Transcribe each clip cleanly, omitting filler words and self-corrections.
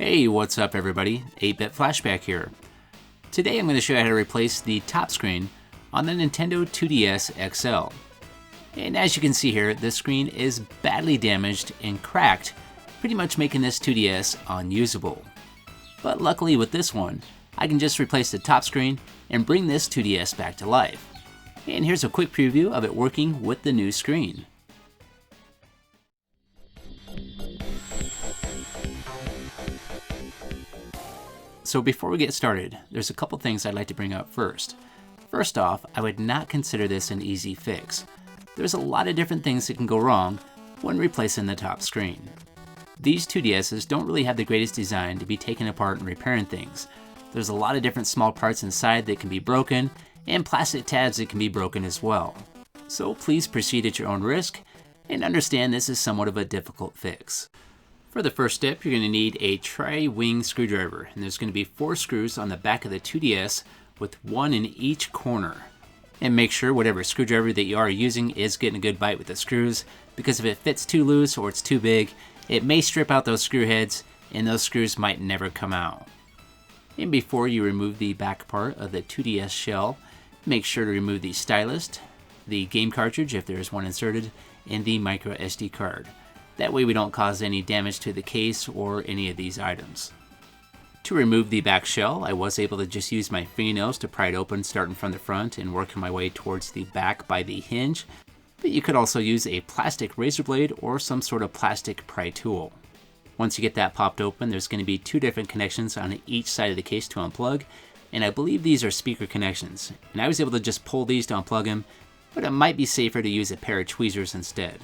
Hey, what's up everybody? 8-Bit Flashback here. Today I'm going to show you how to replace the top screen on the Nintendo 2DS XL. And as you can see here, the screen is badly damaged and cracked, pretty much making this 2DS unusable. But luckily with this one, I can just replace the top screen and bring this 2DS back to life. And here's a quick preview of it working with the new screen. So before we get started, there's a couple things I'd like to bring up first. First off, I would not consider this an easy fix. There's a lot of different things that can go wrong when replacing the top screen. These 2DSs don't really have the greatest design to be taken apart and repairing things. There's a lot of different small parts inside that can be broken, and plastic tabs that can be broken as well. So please proceed at your own risk, and understand this is somewhat of a difficult fix. For the first step, you're going to need a tri-wing screwdriver, and there's going to be 4 screws on the back of the 2DS with 1 in each corner. And make sure whatever screwdriver that you are using is getting a good bite with the screws, because if it fits too loose or it's too big, it may strip out those screw heads and those screws might never come out. And before you remove the back part of the 2DS shell, make sure to remove the stylus, the game cartridge if there is one inserted, and the micro SD card. That way we don't cause any damage to the case or any of these items. To remove the back shell, I was able to just use my fingernails to pry it open starting from the front and working my way towards the back by the hinge. But you could also use a plastic razor blade or some sort of plastic pry tool. Once you get that popped open, there's going to be 2 different connections on each side of the case to unplug, and I believe these are speaker connections. And I was able to just pull these to unplug them, but it might be safer to use a pair of tweezers instead.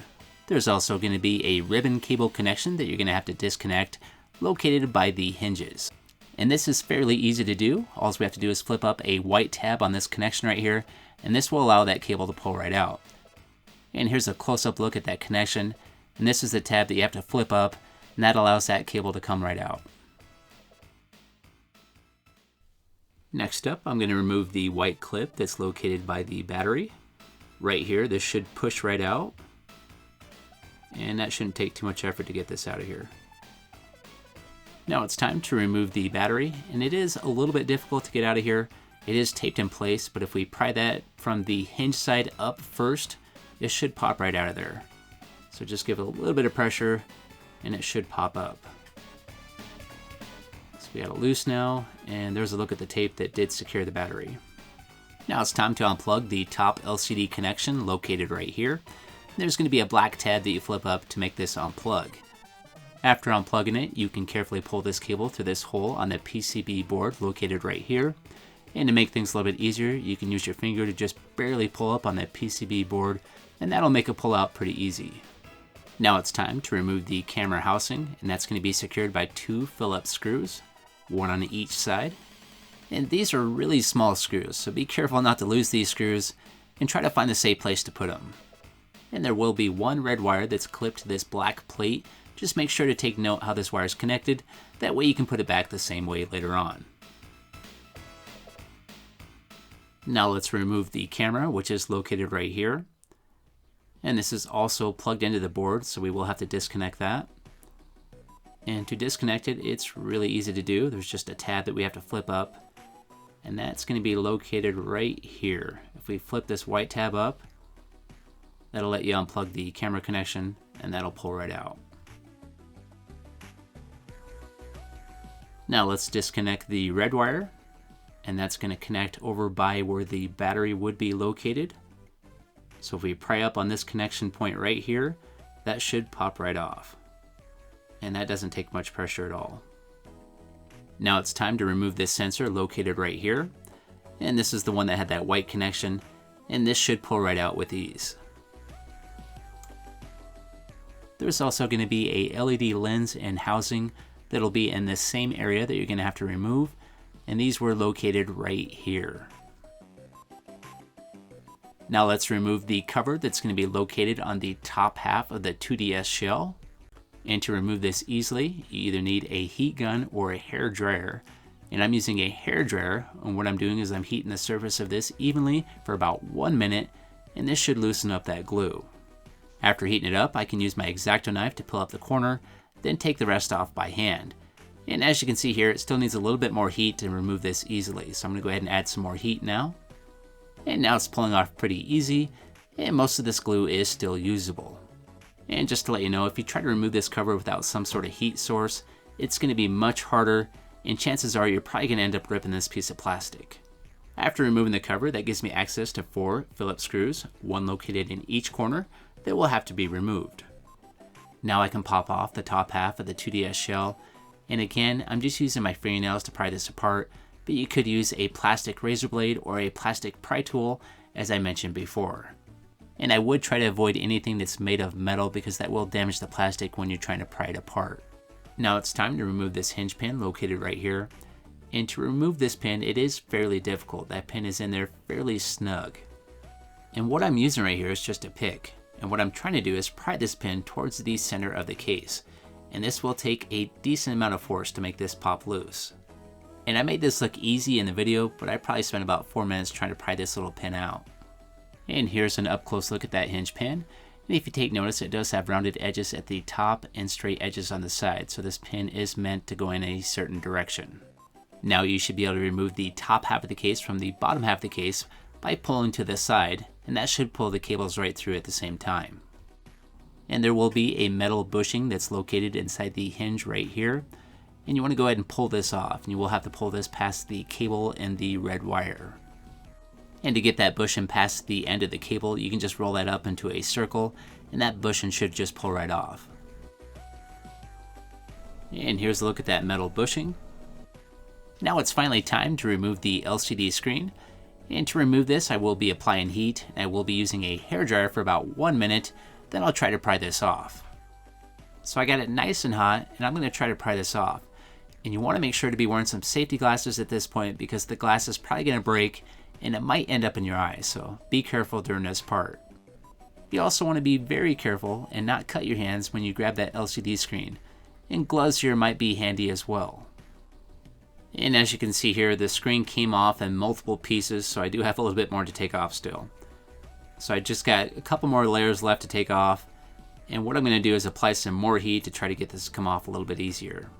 There's also going to be a ribbon cable connection that you're going to have to disconnect, located by the hinges. And this is fairly easy to do. All we have to do is flip up a white tab on this connection right here, and this will allow that cable to pull right out. And here's a close-up look at that connection, and this is the tab that you have to flip up, and that allows that cable to come right out. Next up, I'm going to remove the white clip that's located by the battery. Right here, this should push right out. And that shouldn't take too much effort to get this out of here. Now it's time to remove the battery, and it is a little bit difficult to get out of here. It is taped in place, but if we pry that from the hinge side up first, it should pop right out of there. So just give it a little bit of pressure and it should pop up. So we got it loose now, and there's a look at the tape that did secure the battery. Now it's time to unplug the top LCD connection located right here. There's going to be a black tab that you flip up to make this unplug. After unplugging it, you can carefully pull this cable through this hole on the PCB board located right here. And to make things a little bit easier, you can use your finger to just barely pull up on that PCB board, and that'll make it pull out pretty easy. Now it's time to remove the camera housing, and that's going to be secured by 2 Phillips screws, 1 on each side. And these are really small screws, so be careful not to lose these screws and try to find a safe place to put them. And there will be 1 red wire that's clipped to this black plate. Just make sure to take note how this wire is connected. That way you can put it back the same way later on. Now let's remove the camera, which is located right here. And this is also plugged into the board, so we will have to disconnect that. And to disconnect it, it's really easy to do. There's just a tab that we have to flip up, and that's going to be located right here. If we flip this white tab up, that'll let you unplug the camera connection, and that'll pull right out. Now let's disconnect the red wire, and that's going to connect over by where the battery would be located. So if we pry up on this connection point right here, that should pop right off. And that doesn't take much pressure at all. Now it's time to remove this sensor located right here. And this is the one that had that white connection, and this should pull right out with ease. There's also going to be a LED lens and housing that'll be in the same area that you're going to have to remove, and these were located right here. Now let's remove the cover that's going to be located on the top half of the 2DS shell. And to remove this easily, you either need a heat gun or a hair dryer. And I'm using a hair dryer, and what I'm doing is I'm heating the surface of this evenly for about 1 minute, and this should loosen up that glue. After heating it up, I can use my X-Acto knife to pull up the corner, then take the rest off by hand. And as you can see here, it still needs a little bit more heat to remove this easily. So I'm gonna go ahead and add some more heat now. And now it's pulling off pretty easy, and most of this glue is still usable. And just to let you know, if you try to remove this cover without some sort of heat source, it's gonna be much harder, and chances are you're probably gonna end up ripping this piece of plastic. After removing the cover, that gives me access to 4 Phillips screws, one located in each corner, that will have to be removed. Now I can pop off the top half of the 2DS shell, and again, I'm just using my fingernails to pry this apart, but you could use a plastic razor blade or a plastic pry tool, as I mentioned before. And I would try to avoid anything that's made of metal because that will damage the plastic when you're trying to pry it apart. Now it's time to remove this hinge pin located right here. And to remove this pin, it is fairly difficult. That pin is in there fairly snug. And what I'm using right here is just a pick. And what I'm trying to do is pry this pin towards the center of the case. And this will take a decent amount of force to make this pop loose. And I made this look easy in the video, but I probably spent about 4 minutes trying to pry this little pin out. And here's an up close look at that hinge pin. And if you take notice, it does have rounded edges at the top and straight edges on the side. So this pin is meant to go in a certain direction. Now you should be able to remove the top half of the case from the bottom half of the case by pulling to the side, and that should pull the cables right through at the same time. And there will be a metal bushing that's located inside the hinge right here. And you want to go ahead and pull this off, and you will have to pull this past the cable and the red wire. And to get that bushing past the end of the cable, you can just roll that up into a circle, and that bushing should just pull right off. And here's a look at that metal bushing. Now it's finally time to remove the LCD screen. And to remove this, I will be applying heat, and I will be using a hairdryer for about 1 minute, then I'll try to pry this off. So I got it nice and hot, and I'm going to try to pry this off. And you want to make sure to be wearing some safety glasses at this point because the glass is probably going to break and it might end up in your eye, so be careful during this part. You also want to be very careful and not cut your hands when you grab that LCD screen, and gloves here might be handy as well. And as you can see here, the screen came off in multiple pieces, so I do have a little bit more to take off still. So I just got a couple more layers left to take off, and what I'm going to do is apply some more heat to try to get this to come off a little bit easier.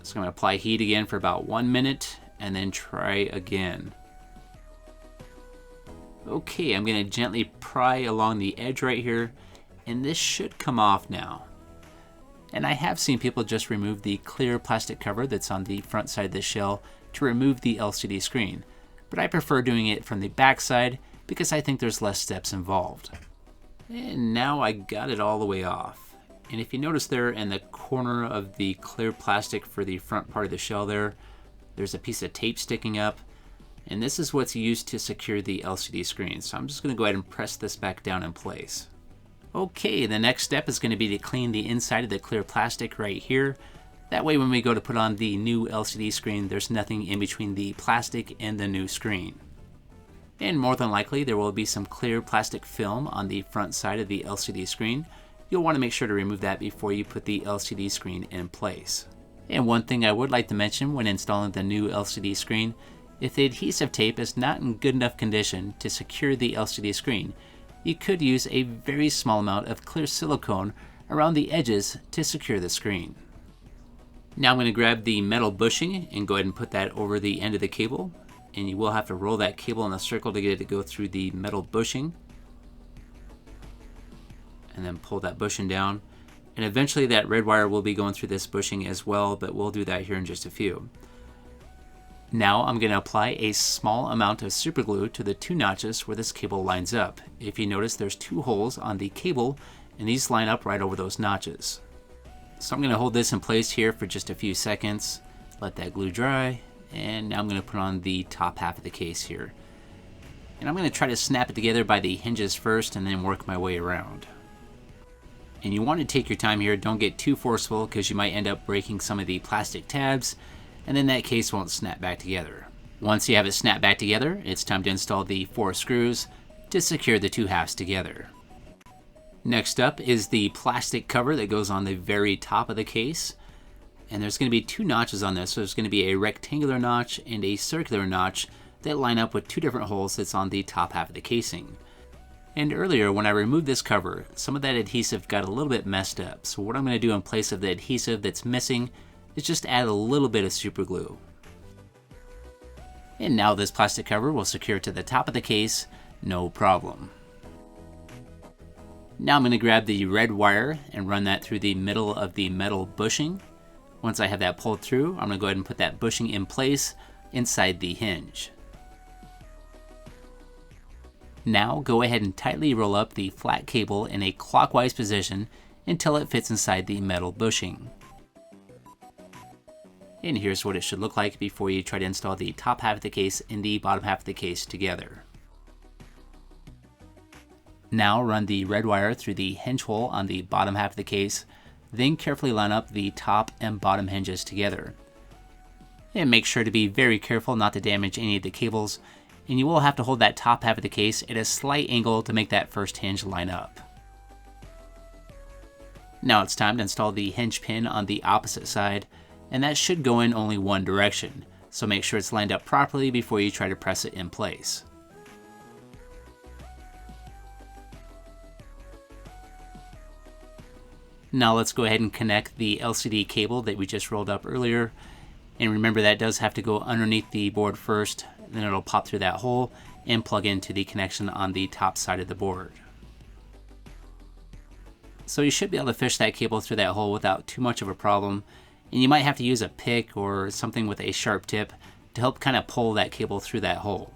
So I'm going to apply heat again for about 1 minute, and then try again. Okay, I'm going to gently pry along the edge right here, and this should come off now. And I have seen people just remove the clear plastic cover that's on the front side of the shell to remove the LCD screen, but I prefer doing it from the back side because I think there's less steps involved. And now I got it all the way off. And if you notice there in the corner of the clear plastic for the front part of the shell there's a piece of tape sticking up, and this is what's used to secure the LCD screen. So I'm just going to go ahead and press this back down in place. Okay, the next step is going to be to clean the inside of the clear plastic right here. That way when we go to put on the new LCD screen, there's nothing in between the plastic and the new screen. And more than likely, there will be some clear plastic film on the front side of the LCD screen. You'll want to make sure to remove that before you put the LCD screen in place. And one thing I would like to mention when installing the new LCD screen, if the adhesive tape is not in good enough condition to secure the LCD screen, you could use a very small amount of clear silicone around the edges to secure the screen. Now I'm going to grab the metal bushing and go ahead and put that over the end of the cable, and you will have to roll that cable in a circle to get it to go through the metal bushing, and then pull that bushing down. And eventually that red wire will be going through this bushing as well, but we'll do that here in just a few. Now I'm going to apply a small amount of super glue to the 2 notches where this cable lines up. If you notice, there's 2 holes on the cable, and these line up right over those notches. So I'm going to hold this in place here for just a few seconds, let that glue dry, and now I'm going to put on the top half of the case here. And I'm going to try to snap it together by the hinges first and then work my way around. And you want to take your time here, don't get too forceful because you might end up breaking some of the plastic tabs, and then that case won't snap back together. Once you have it snapped back together, it's time to install the 4 screws to secure the 2 halves together. Next up is the plastic cover that goes on the very top of the case. And there's going to be 2 notches on this, so there's going to be a rectangular notch and a circular notch that line up with 2 different holes that's on the top half of the casing. And earlier when I removed this cover, some of that adhesive got a little bit messed up. So what I'm going to do in place of the adhesive that's missing is just add a little bit of super glue. And now this plastic cover will secure to the top of the case, no problem. Now I'm going to grab the red wire and run that through the middle of the metal bushing. Once I have that pulled through, I'm going to go ahead and put that bushing in place inside the hinge. Now go ahead and tightly roll up the flat cable in a clockwise position until it fits inside the metal bushing. And here's what it should look like before you try to install the top half of the case and the bottom half of the case together. Now run the red wire through the hinge hole on the bottom half of the case, then carefully line up the top and bottom hinges together. And make sure to be very careful not to damage any of the cables, and you will have to hold that top half of the case at a slight angle to make that first hinge line up. Now it's time to install the hinge pin on the opposite side, and that should go in only one direction, so make sure it's lined up properly before you try to press it in place. Now let's go ahead and connect the LCD cable that we just rolled up earlier, and remember that does have to go underneath the board first, then it'll pop through that hole and plug into the connection on the top side of the board. So you should be able to fish that cable through that hole without too much of a problem. And you might have to use a pick or something with a sharp tip to help kind of pull that cable through that hole.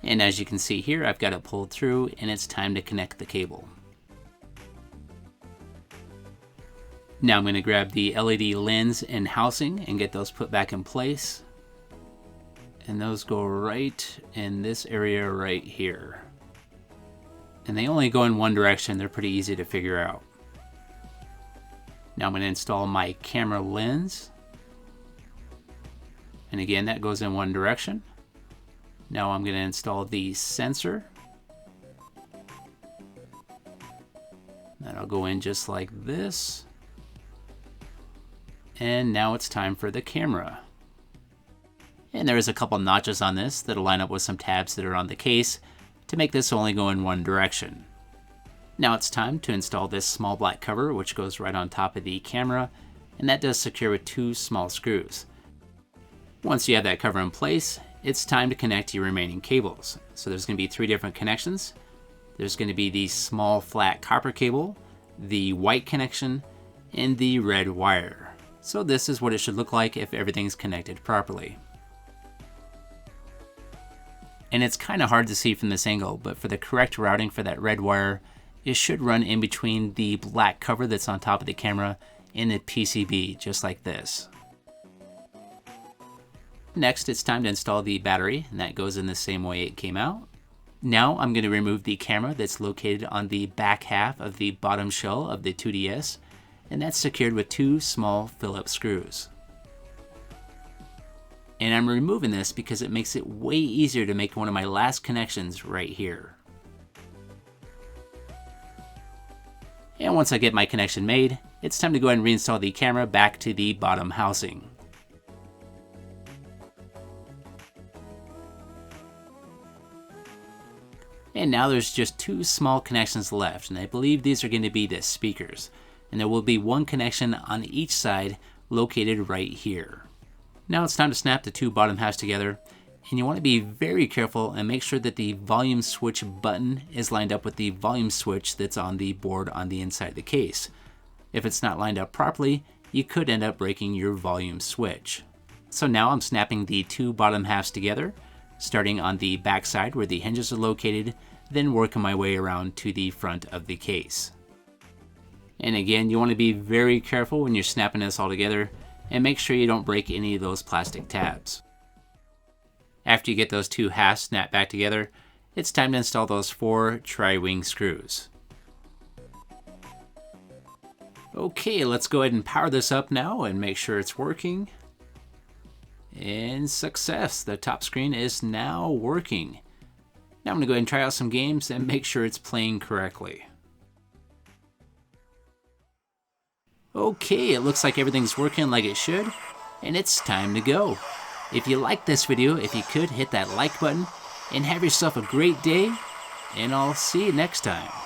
And as you can see here, I've got it pulled through and it's time to connect the cable. Now I'm going to grab the LED lens and housing and get those put back in place. And those go right in this area right here. And they only go in one direction, they're pretty easy to figure out. Now I'm going to install my camera lens. And again, that goes in one direction. Now I'm going to install the sensor. That'll go in just like this. And now it's time for the camera. And there's a couple notches on this that'll line up with some tabs that are on the case to make this only go in one direction. Now it's time to install this small black cover, which goes right on top of the camera, and that does secure with two small screws. Once you have that cover in place, it's time to connect your remaining cables. So there's going to be three different connections. There's going to be the small flat copper cable, the white connection, and the red wire. So this is what it should look like if everything's connected properly. And it's kind of hard to see from this angle, but for the correct routing for that red wire, it should run in between the black cover that's on top of the camera and the PCB, just like this. Next, it's time to install the battery, and that goes in the same way it came out. Now I'm going to remove the camera that's located on the back half of the bottom shell of the 2DS, and that's secured with two small Phillips screws. And I'm removing this because it makes it way easier to make one of my last connections right here. And once I get my connection made, it's time to go ahead and reinstall the camera back to the bottom housing. And now there's just two small connections left, and I believe these are going to be the speakers. And there will be one connection on each side located right here. Now it's time to snap the two bottom halves together, and you want to be very careful and make sure that the volume switch button is lined up with the volume switch that's on the board on the inside of the case. If it's not lined up properly, you could end up breaking your volume switch. So now I'm snapping the two bottom halves together, starting on the back side where the hinges are located, then working my way around to the front of the case. And again, you want to be very careful when you're snapping this all together and make sure you don't break any of those plastic tabs. After you get those two halves snapped back together, it's time to install those 4 tri-wing screws. Okay, let's go ahead and power this up now and make sure it's working. And success, the top screen is now working. Now I'm going to go ahead and try out some games and make sure it's playing correctly. Okay, it looks like everything's working like it should, and it's time to go. If you liked this video, if you could hit that like button, and have yourself a great day, and I'll see you next time.